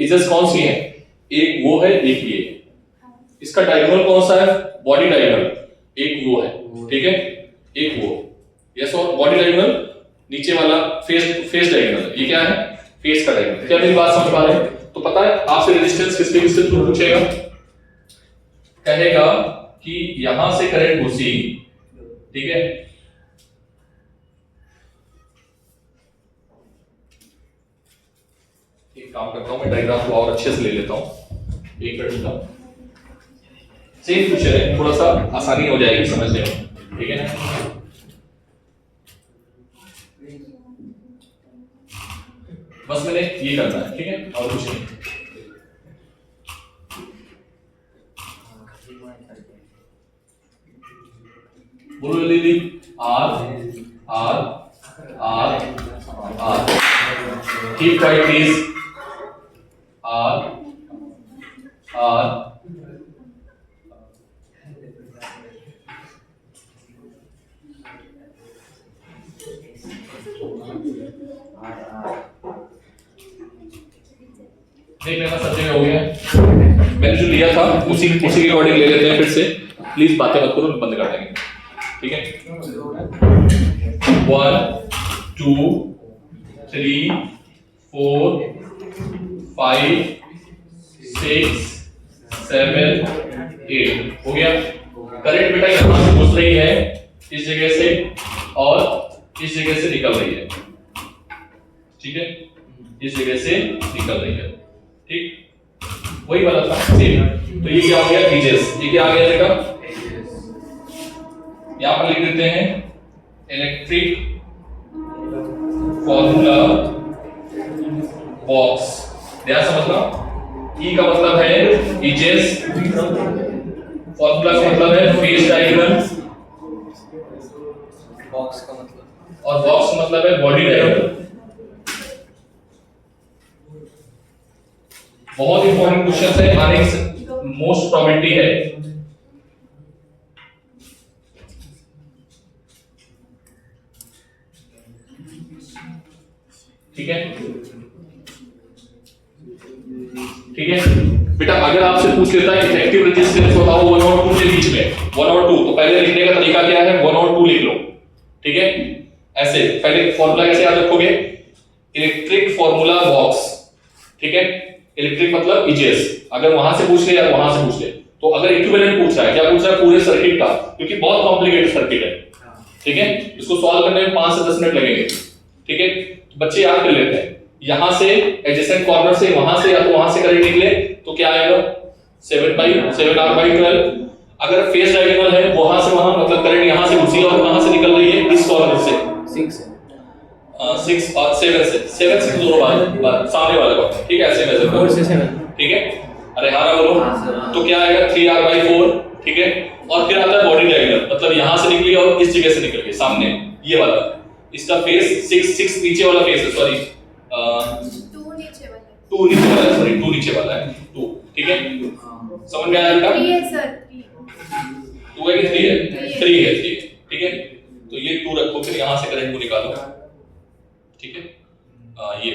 [SPEAKER 1] एजेस कौन सी हैं? एक वो है, एक ये। इसका डायगोनल कौन सा है? बॉडी डायगोनल, एक वो है, ठीक है? एक वो, यस। और बॉडी डायगोनल नीचे वाला फेस डायगोनल, ये क्या है? फेस का डायगोनल। क्या मेरी बात समझ पा रहे हैं? तो पता है आपसे रेजिस्टेंस किसके थ्रू पूछेगा? कहेगा कि यहां से करंट घुसी, ठीक है, एक काम करता हूं मैं डायग्राम को और अच्छे से ले लेता हूं, एक मिनट का। सेम क्वेश्चन है, थोड़ा सा आसानी हो जाएगी समझने में, ठीक है ना? बस मैंने ये करना है, ठीक है, और कुछ नहीं। बोलो दीदी, आर आर आर आर, कीप क्वाइट प्लीज, आर आर देख लेना, सब जगह हो गया। मैंने जो लिया था उसी के अकॉर्डिंग ले लेते हैं फिर से, प्लीज बातें मत करो, बंद कर देंगे, ठीक है? 1 2 3 4 5 6 7 8 हो गया। करंट बेटा यहां से घुस रही है इस जगह से और इस जगह से निकल रही है, ठीक है? इस जगह से निकल रही है, ठीक? वही वाला था सेम। तो ये क्या हो गया? एजेस। ये क्या आ गया बेटा? यहां पर लिख देते हैं इलेक्ट्रिक फॉर्मूला बॉक्स। ध्यान समझना, ई का मतलब है एजेस, फॉर्मूला का मतलब है फेस डायगोनल,
[SPEAKER 3] बॉक्स का मतलब,
[SPEAKER 1] और बॉक्स का मतलब है बॉडी डायगोनल। बहुत इंपॉर्टेंट क्वेश्चन है, आने की मोस्ट प्रोबेबिलिटी है। ठीक है, ठीक है बेटा। अगर आपसे पूछ लेता है इफेक्टिव रेजिस्टेंस बताओ 1 और 2 के बीच में, 1 और 2, तो पहले लिखने का तरीका क्या है? 1 और 2 लिख लो, ठीक है? ऐसे पहले फॉर्मूला कैसे याद रखोगे? इलेक्ट्रिक फॉर्मूला बॉक्स, ठीक है? इलेक्ट्रिक मतलब इजेस। अगर वहां से पूछ ले या वहां से पूछ ले, तो अगर इक्विवेलेंट पूछ रहा है, क्या पूछ रहा है? पूरे सर्किट का, क्योंकि बहुत कॉम्प्लिकेटेड सर्किट है, ठीक है? इसको सॉल्व करने में 5 से 10 मिनट लगेंगे, ठीक है? तो बच्चे याद कर लेते हैं, यहां से एडजेसेंट कॉर्नर से वहां से या तो वहां से करंट निकले तो क्या आएगा? 7/7R/12। अगर फेस डायगोनल है वहां से वहां, मतलब करंट यहां से घुसी और वहां से निकल रही है इस कॉर्नर से 6 और 7 से 7 से दोनों बार सामने वाले को, ठीक है? ऐसे मेजर
[SPEAKER 3] 4 से 7,
[SPEAKER 1] ठीक है? अरे हाँ ना बोलो, तो क्या आएगा? 3R/4, ठीक है? और फिर आता है बॉडी डायगोनल, मतलब यहां से निकली और इस जगह से निकल गई सामने, ये वाला। इसका फेस 6 नीचे वाला फेस है, सॉरी
[SPEAKER 2] 2 नीचे वाला,
[SPEAKER 1] 2 नीचे वाला है, सॉरी 2 नीचे वाला है, 2, ठीक है? समझ में आया बेटा?
[SPEAKER 2] 3 है सर,
[SPEAKER 1] 2 है कि 3 है? 3 है, ठीक है? तो ये 2 रखो, फिर यहां से करंट को निकालो, ठीक है? ये,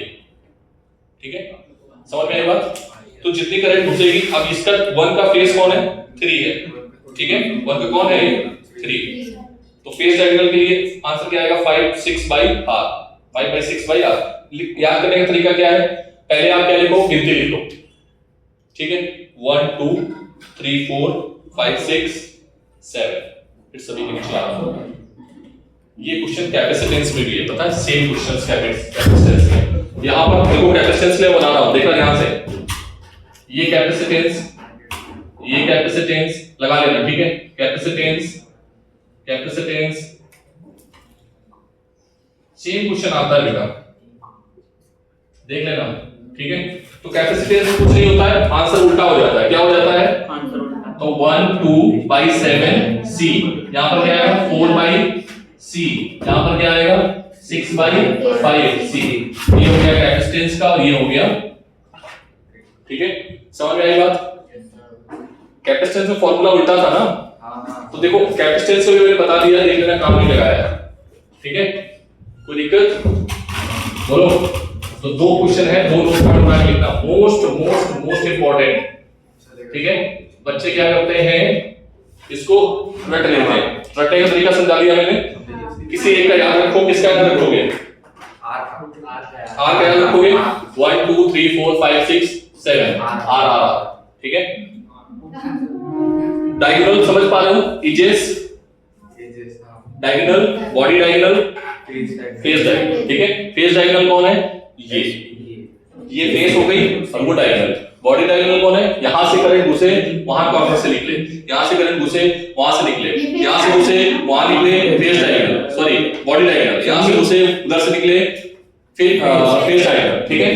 [SPEAKER 1] ठीक है? समझ में आई बात? तो जितनी करंट घुसेगी, अब इसका 1 का फेस कौन है? 3 है, ठीक है? 1 का कौन है? 3। तो फेस डायगोनल के लिए आंसर क्या आएगा? 5/6/R, 5/6/R। याद करने का तरीका क्या है? पहले आप क्या लिखो? गिनती लिख लो, ठीक है? 1 2 3 4 5 6 7, फिर सभी के नीचे आ। ये क्वेश्चन कैपेसिटेंस में भी है, पता है? सेम क्वेश्चंस कैपेसिटेंस में। यहां पर देखो कैपेसिटेंस में बना रहा हूं, देखना ध्यान से, ये कैपेसिटेंस लगा लेना, ठीक है? कैपेसिटेंस सेम क्वेश्चन आता है बेटा, देख लेना, ठीक है? तो कैपेसिटेंस कुछ नहीं होता है, आंसर उल्टा हो जाता है। क्या हो जाता है?
[SPEAKER 3] आंसर उल्टा।
[SPEAKER 1] तो 1/2/7 C, यहाँ पर क्या आएगा 4/C, यहाँ पर क्या आएगा 6/5C। ये हो गया कैपेसिटेंस का और ये हो गया, ठीक है, समझ में आई बात? कैपेसिटेंस में फॉर्मूला उल्टा था ना, तो देखो कैपेसिटेंस को भी मैंने बता दिया, एक मेरा काम नहीं लगाया, ठीक है, कोई दिक्कत? बोलो। तो दो क्वेश्चन है, दो नोट बना के लिखना, मोस्ट इंपॉर्टेंट, ठीक है। बच्चे क्या करते हैं, इसको रट लेते हैं। रटने का तरीका समझा दिया मैंने, किसी एक का याद रखो, किसका याद रखोगे? आर का याद रखोगे, 1 2 3 4 5 6 7 आर, ठीक है। डायगोनल समझ पा रहे हो? Edges diagonal, body diagonal, face diagonal, ठीक है। फेस डायगोनल कौन है? ये फेस हो गई और वो डायगोनल। बॉडी डायगोनल कौन है? यहां से करंट घुसे वहां कॉर्नर से निकले, यहां से करंट घुसे वहां से निकले, यहां से घुसे वहां निकले, face diagonal, sorry body diagonal. यहां से घुसे उधर से निकले, फिर फेस डायगोनल, ठीक है।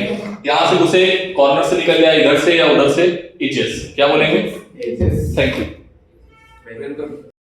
[SPEAKER 1] यहां से घुसे कॉर्नर से निकल गया इधर से या उधर से, इजेस। क्या बोलेंगे? Thank you.